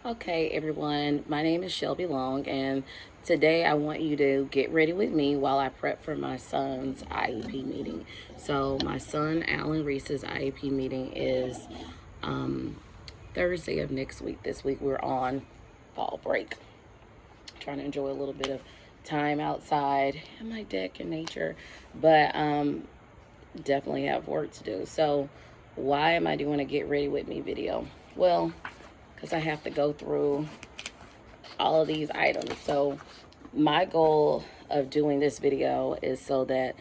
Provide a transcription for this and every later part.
Okay, everyone, my name is Shelby Long, and today I want you to get ready with me while I prep for my son's IEP meeting. So, my son Alan Reese's IEP meeting is um, Thursday of next week. This week we're on fall break, trying to enjoy a little bit of time outside in my deck in nature, but definitely have work to do. So, why am I doing a get ready with me video? Well, because I have to go through all of these items. So my goal of doing this video is so that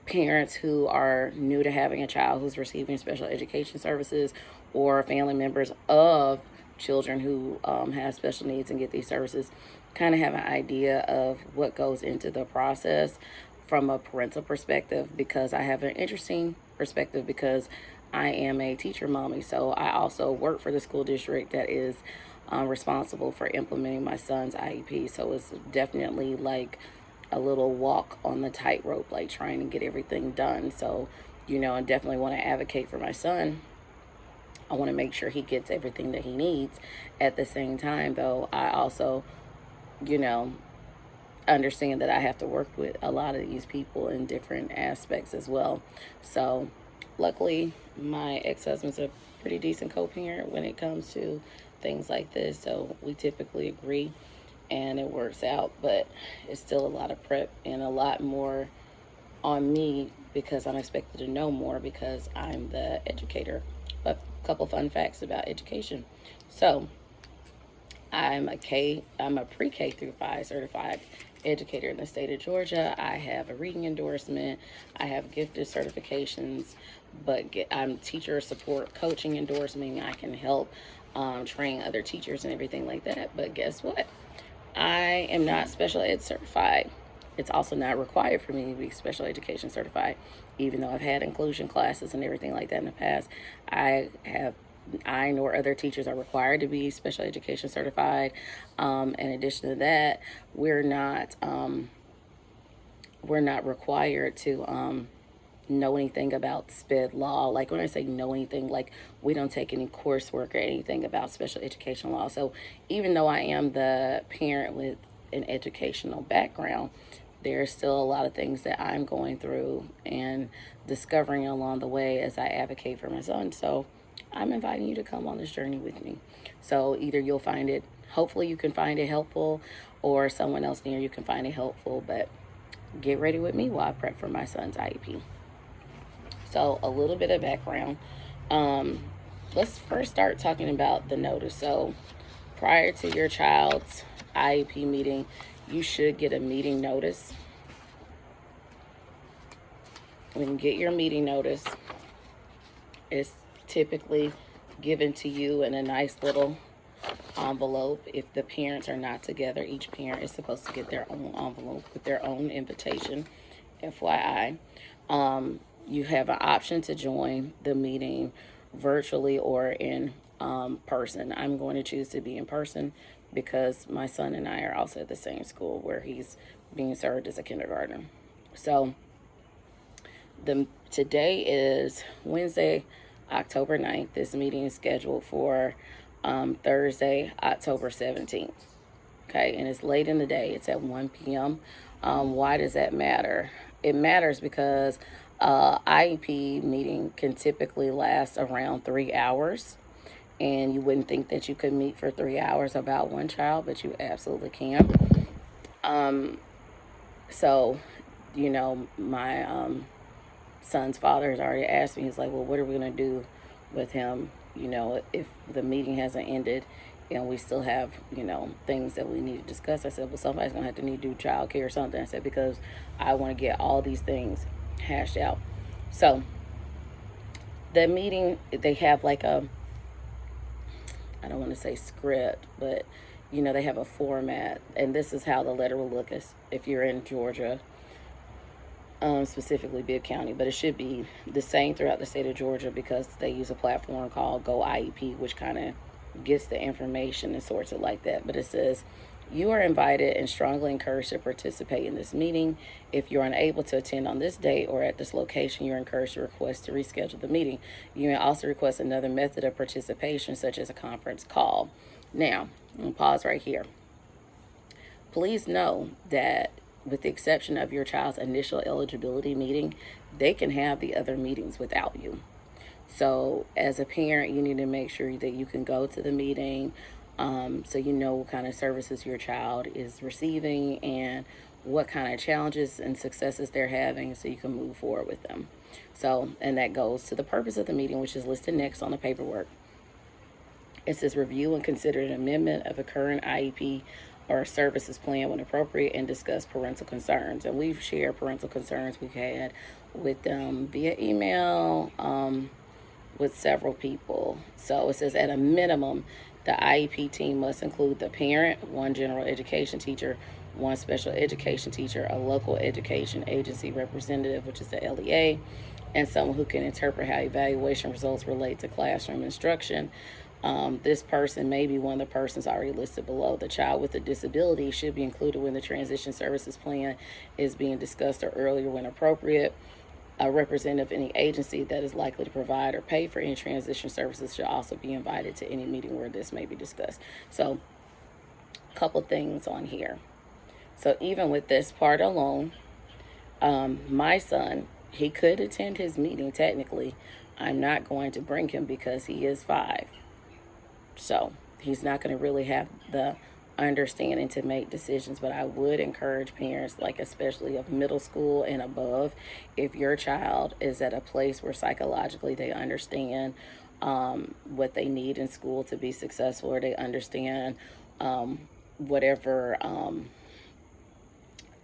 parents who are new to having a child who's receiving special education services, or family members of children who have special needs and get these services, kind of have an idea of what goes into the process from a parental perspective, because I have an interesting perspective because I am a teacher mommy. So I also work for the school district that is responsible for implementing my son's IEP. So it's definitely like a little walk on the tightrope, like trying to get everything done. So, I definitely want to advocate for my son. I want to make sure he gets everything that he needs. At the same time, though, I also, you know, understand that I have to work with a lot of these people in different aspects as well. So, luckily, my ex-husband's a pretty decent co-parent when it comes to things like this. So, we typically agree and it works out, but it's still a lot of prep and a lot more on me because I'm expected to know more because I'm the educator. A couple fun facts about education. So, I'm a pre-K through 5 certified educator in the state of Georgia. I have a reading endorsement. I have gifted certifications, but I'm teacher support coaching endorsement. I can help train other teachers and everything like that. But guess what? I am not special ed certified. It's also not required for me to be special education certified, even though I've had inclusion classes and everything like that in the past. I nor other teachers are required to be special education certified. In addition to that, we're not required to know anything about SPED law. Like when I say know anything, like we don't take any coursework or anything about special education law. So even though I am the parent with an educational background, there's still a lot of things that I'm going through and discovering along the way as I advocate for my son. So I'm inviting you to come on this journey with me. So either you'll find it, hopefully you can find it helpful, or someone else near you can find it helpful. But get ready with me while I prep for my son's IEP. So a little bit of background. Um, let's first start talking about the notice. So prior to your child's IEP meeting, you should get a meeting notice. When you get your meeting notice, it's typically given to you in a nice little envelope. If the parents are not together, each parent is supposed to get their own envelope with their own invitation. FYI. You have an option to join the meeting virtually or in person. I'm going to choose to be in person because my son and I are also at the same school where he's being served as a kindergartner. So today is Wednesday, October 9th. This meeting is scheduled for Thursday, October 17th. Okay, and it's late in the day. It's at 1 p.m. Why does that matter? It matters because IEP meeting can typically last around 3 hours, and you wouldn't think that you could meet for 3 hours about one child, but you absolutely can. Um, so, my son's father has already asked me. He's like, "Well, what are we gonna do with him? If the meeting hasn't ended." And we still have, things that we need to discuss. I said, well, somebody's going to have to need to do child care or something. I said, because I want to get all these things hashed out. So the meeting, they have like I don't want to say script, but, they have a format. And this is how the letter will look if you're in Georgia, specifically Bibb County. But it should be the same throughout the state of Georgia because they use a platform called GO IEP, which kind of gets the information and sorts it like that. But it says You are invited and strongly encouraged to participate in this meeting. If you're unable to attend on this date or at this location, you're encouraged to request to reschedule the meeting. You may also request another method of participation, such as a conference call. Now, I'm going to pause right here. Please know that with the exception of your child's initial eligibility meeting, they can have the other meetings without you. So as a parent, you need to make sure that you can go to the meeting, so you know what kind of services your child is receiving and what kind of challenges and successes they're having, so you can move forward with them. So, and that goes to the purpose of the meeting, which is listed next on the paperwork. It says review and consider an amendment of a current IEP or services plan when appropriate, and discuss parental concerns. And we've shared parental concerns we've had with them via email, with several people. So it says at a minimum, the IEP team must include the parent, one general education teacher, one special education teacher, a local education agency representative, which is the LEA, and someone who can interpret how evaluation results relate to classroom instruction. This person may be one of the persons already listed below. The child with a disability should be included when the transition services plan is being discussed, or earlier when appropriate. A representative of any agency that is likely to provide or pay for any transition services should also be invited to any meeting where this may be discussed. So, a couple things on here. So even with this part alone, my son, he could attend his meeting technically. I'm not going to bring him because he is 5. So he's not going to really have the understanding to make decisions. But I would encourage parents, like especially of middle school and above, if your child is at a place where psychologically they understand what they need in school to be successful, or they understand whatever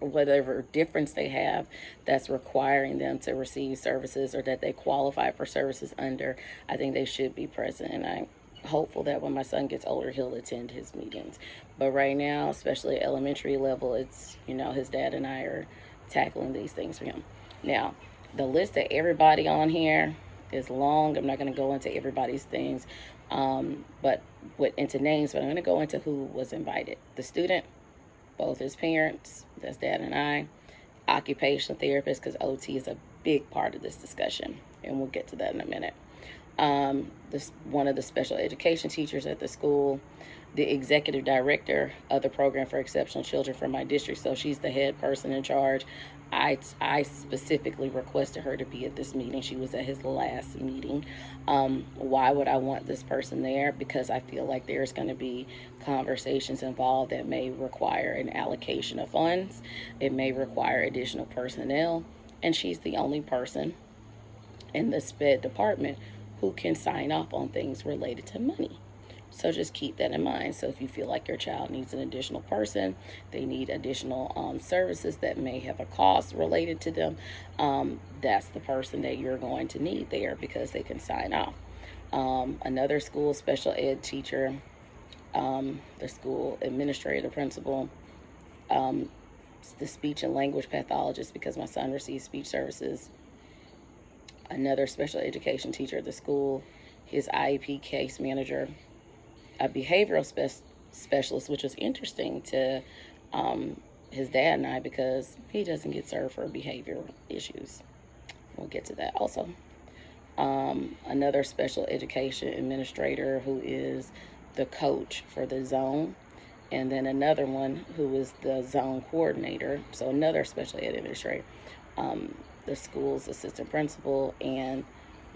whatever difference they have that's requiring them to receive services, or that they qualify for services under, I think they should be present. And I'm hopeful that when my son gets older, he'll attend his meetings. But right now, especially at elementary level, it's, his dad and I are tackling these things for him. Now, the list of everybody on here is long. I'm not going to go into everybody's things, into names, but I'm going to go into who was invited. The student, both his parents, that's dad and I, occupational therapist, because OT is a big part of this discussion, and we'll get to that in a minute. One of the special education teachers at the school, the executive director of the program for exceptional children from my district, so she's the head person in charge. I specifically requested her to be at this meeting. She was at his last meeting. Why would I want this person there? Because I feel like there's going to be conversations involved that may require an allocation of funds. It may require additional personnel. And she's the only person in the SPED department who can sign off on things related to money. So just keep that in mind. So if you feel like your child needs an additional person, they need additional services that may have a cost related to them, that's the person that you're going to need there, because they can sign off. Another school special ed teacher, the school administrator, the principal, the speech and language pathologist, because my son receives speech services, another special education teacher at the school, his IEP case manager, a behavioral specialist, which was interesting to his dad and I, because he doesn't get served for behavioral issues. We'll get to that also. Another special education administrator who is the coach for the zone, and then another one who is the zone coordinator, so another special ed administrator, the school's assistant principal, and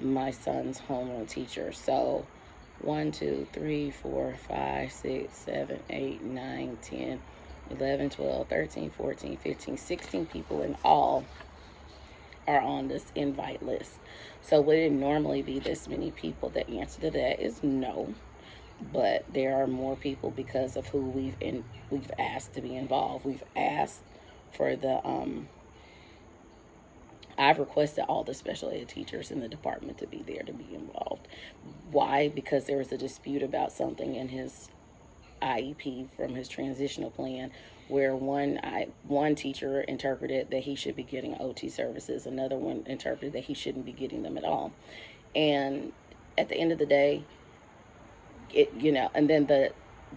my son's homeroom teacher. So 1, 2, 3, 4, 5, 6, 7, 8, 9, 10, 11, 12, 13, 14, 15, 16 people in all are on this invite list. So would it normally be this many people? The answer to that is no. But there are more people because of who we've asked to be involved. We've asked for the I've requested all the special ed teachers in the department to be there, to be involved. Why? Because there was a dispute about something in his IEP from his transitional plan, where one teacher interpreted that he should be getting OT services, another one interpreted that he shouldn't be getting them at all. And at the end of the day, and then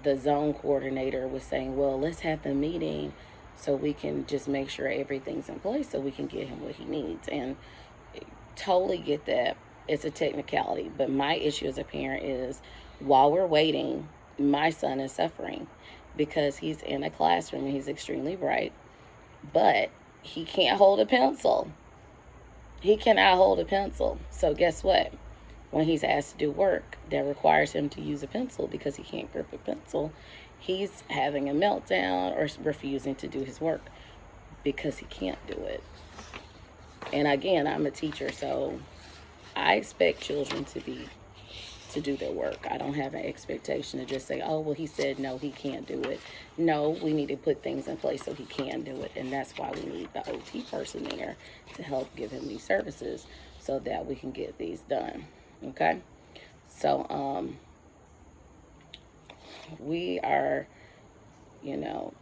the zone coordinator was saying, well, let's have the meeting so we can just make sure everything's in place so we can get him what he needs. And totally get that. It's a technicality. But my issue as a parent is while we're waiting, my son is suffering because he's in a classroom and he's extremely bright, but he can't hold a pencil. He cannot hold a pencil. So guess what? When he's asked to do work that requires him to use a pencil because he can't grip a pencil, he's having a meltdown or refusing to do his work because he can't do it. And again, I'm a teacher, so I expect children to do their work. I don't have an expectation to just say, oh, well, he said no, he can't do it. No, we need to put things in place so he can do it. And that's why we need the OT person there to help give him these services so that we can get these done. Okay? So, we are,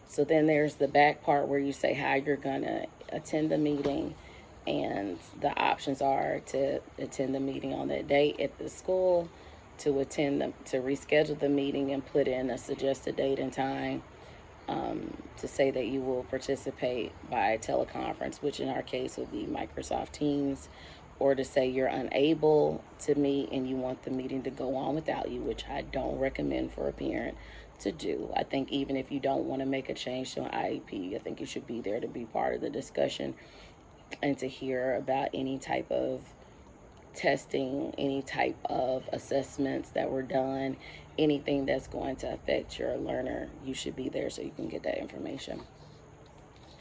so then there's the back part where you say how you're going to attend the meeting. And the options are to attend the meeting on that date at the school, to reschedule the meeting and put in a suggested date and time, to say that you will participate by teleconference, which in our case would be Microsoft Teams, or to say you're unable to meet and you want the meeting to go on without you, which I don't recommend for a parent to do. I think even if you don't want to make a change to an IEP, I think you should be there to be part of the discussion and to hear about any type of testing, any type of assessments that were done, anything that's going to affect your learner. You should be there so you can get that information.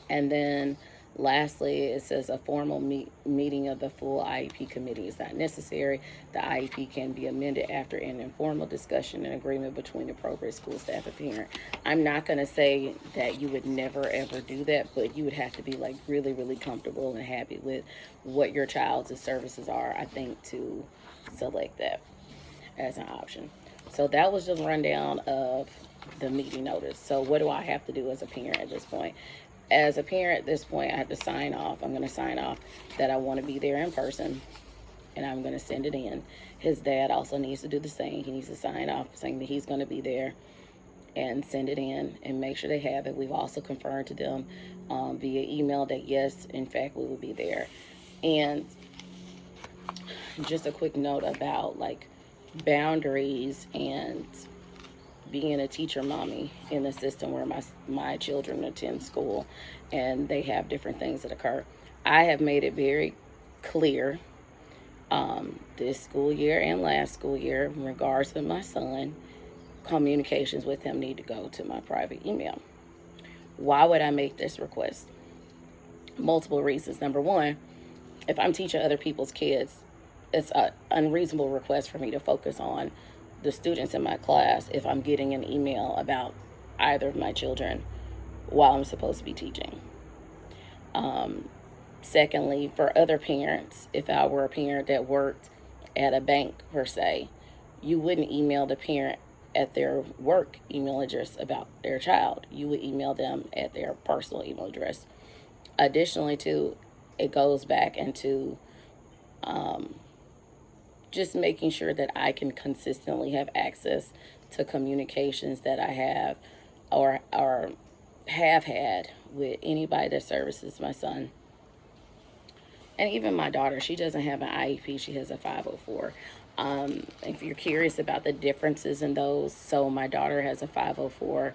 And then lastly, it says a formal meeting of the full IEP committee is not necessary. The IEP can be amended after an informal discussion and agreement between the appropriate school staff and parent. I'm not going to say that you would never ever do that, but you would have to be like really, really comfortable and happy with what your child's services are, I think, to select that as an option. So that was just a rundown of the meeting notice. So what do I have to do as a parent at this point? As a parent at this point, I have to sign off. I'm going to sign off that I want to be there in person, and I'm going to send it in. His dad also needs to do the same. He needs to sign off saying that he's going to be there and send it in and make sure they have it. We've also confirmed to them via email that, yes, in fact, we will be there. And just a quick note about, like, boundaries and being a teacher mommy in the system where my children attend school and they have different things that occur. I have made it very clear this school year and last school year in regards to my son, communications with him need to go to my private email. Why would I make this request? Multiple reasons. Number one, if I'm teaching other people's kids, it's an unreasonable request for me to focus on the students in my class if I'm getting an email about either of my children while I'm supposed to be teaching. Secondly, for other parents, if I were a parent that worked at a bank per se, you wouldn't email the parent at their work email address about their child. You would email them at their personal email address. Additionally, too, it goes back into just making sure that I can consistently have access to communications that I have or have had with anybody that services my son. And even my daughter, she doesn't have an IEP, she has a 504. If you're curious about the differences in those, so my daughter has a 504,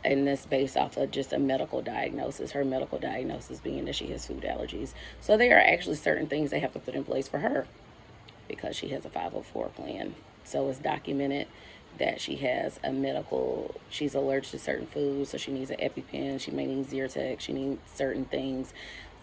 and this based off of just a medical diagnosis. Her medical diagnosis being that she has food allergies. So there are actually certain things they have to put in place for her because she has a 504 plan. So it's documented that she has she's allergic to certain foods, so she needs an EpiPen, she may need Zyrtec, she needs certain things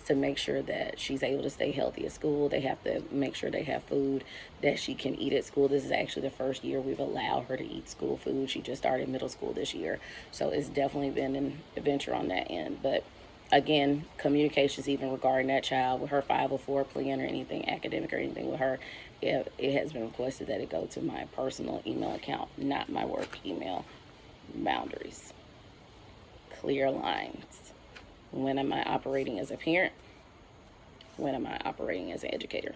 to make sure that she's able to stay healthy at school. They have to make sure they have food that she can eat at school. This is actually the first year we've allowed her to eat school food. She just started middle school this year, so it's definitely been an adventure on that end. But again, communications even regarding that child with her 504 plan or anything academic or anything with her, it has been requested that it go to my personal email account, not my work email. Boundaries. Clear lines. When am I operating as a parent? When am I operating as an educator?